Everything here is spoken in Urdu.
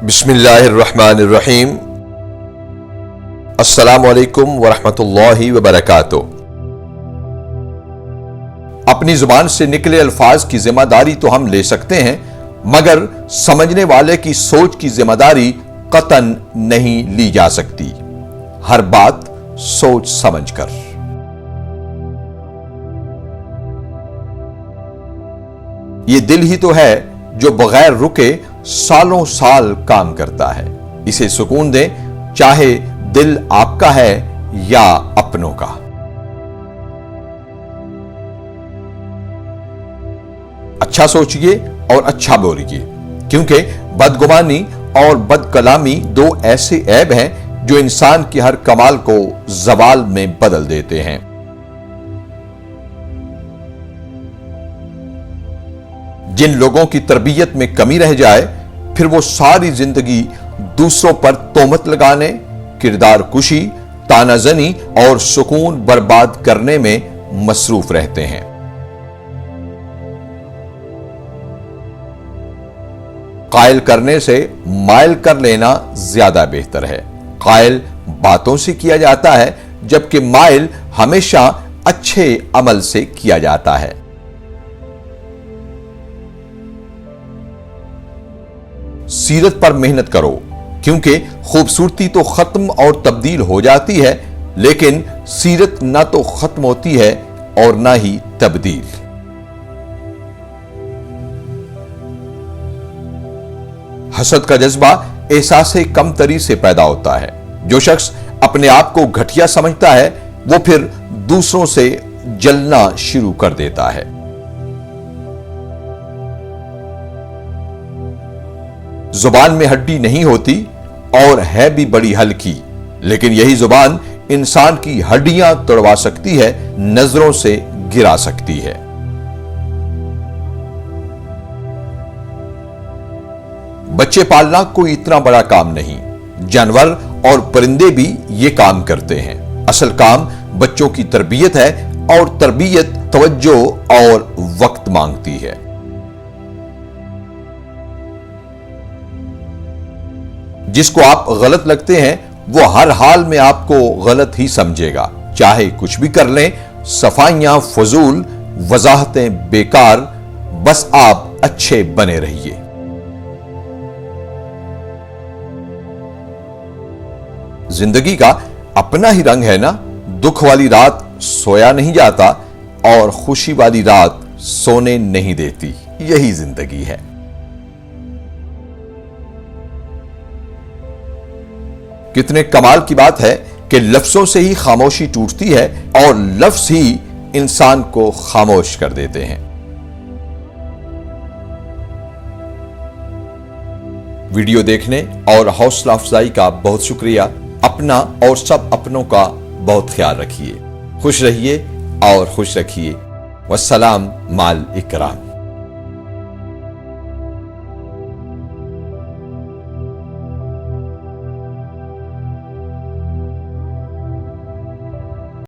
بسم اللہ الرحمن الرحیم۔ السلام علیکم ورحمۃ اللہ وبرکاتہ۔ اپنی زبان سے نکلے الفاظ کی ذمہ داری تو ہم لے سکتے ہیں، مگر سمجھنے والے کی سوچ کی ذمہ داری قطعاً نہیں لی جا سکتی۔ ہر بات سوچ سمجھ کر۔ یہ دل ہی تو ہے جو بغیر رکے سالوں سال کام کرتا ہے۔ اسے سکون دیں، چاہے دل آپ کا ہے یا اپنوں کا۔ اچھا سوچئے اور اچھا بولیے، کیونکہ بدگمانی اور بد کلامی دو ایسے عیب ہیں جو انسان کے ہر کمال کو زوال میں بدل دیتے ہیں۔ جن لوگوں کی تربیت میں کمی رہ جائے، پھر وہ ساری زندگی دوسروں پر تہمت لگانے، کردار کشی، طعنہ زنی اور سکون برباد کرنے میں مصروف رہتے ہیں۔ قائل کرنے سے مائل کر لینا زیادہ بہتر ہے۔ قائل باتوں سے کیا جاتا ہے، جبکہ مائل ہمیشہ اچھے عمل سے کیا جاتا ہے۔ سیرت پر محنت کرو، کیونکہ خوبصورتی تو ختم اور تبدیل ہو جاتی ہے، لیکن سیرت نہ تو ختم ہوتی ہے اور نہ ہی تبدیل۔ حسد کا جذبہ احساس کمتری سے پیدا ہوتا ہے۔ جو شخص اپنے آپ کو گھٹیا سمجھتا ہے، وہ پھر دوسروں سے جلنا شروع کر دیتا ہے۔ زبان میں ہڈی نہیں ہوتی اور ہے بھی بڑی ہلکی، لیکن یہی زبان انسان کی ہڈیاں توڑوا سکتی ہے، نظروں سے گرا سکتی ہے۔ بچے پالنا کوئی اتنا بڑا کام نہیں، جانور اور پرندے بھی یہ کام کرتے ہیں۔ اصل کام بچوں کی تربیت ہے، اور تربیت توجہ اور وقت مانگتی ہے۔ جس کو آپ غلط لگتے ہیں، وہ ہر حال میں آپ کو غلط ہی سمجھے گا، چاہے کچھ بھی کر لیں۔ صفائیاں فضول، وضاحتیں بیکار، بس آپ اچھے بنے رہیے۔ زندگی کا اپنا ہی رنگ ہے نا، دکھ والی رات سویا نہیں جاتا اور خوشی والی رات سونے نہیں دیتی، یہی زندگی ہے۔ کتنے کمال کی بات ہے کہ لفظوں سے ہی خاموشی ٹوٹتی ہے، اور لفظ ہی انسان کو خاموش کر دیتے ہیں۔ ویڈیو دیکھنے اور حوصلہ افزائی کا بہت شکریہ۔ اپنا اور سب اپنوں کا بہت خیال رکھیے۔ خوش رہیے اور خوش رکھیے۔ والسلام مع الاکرام۔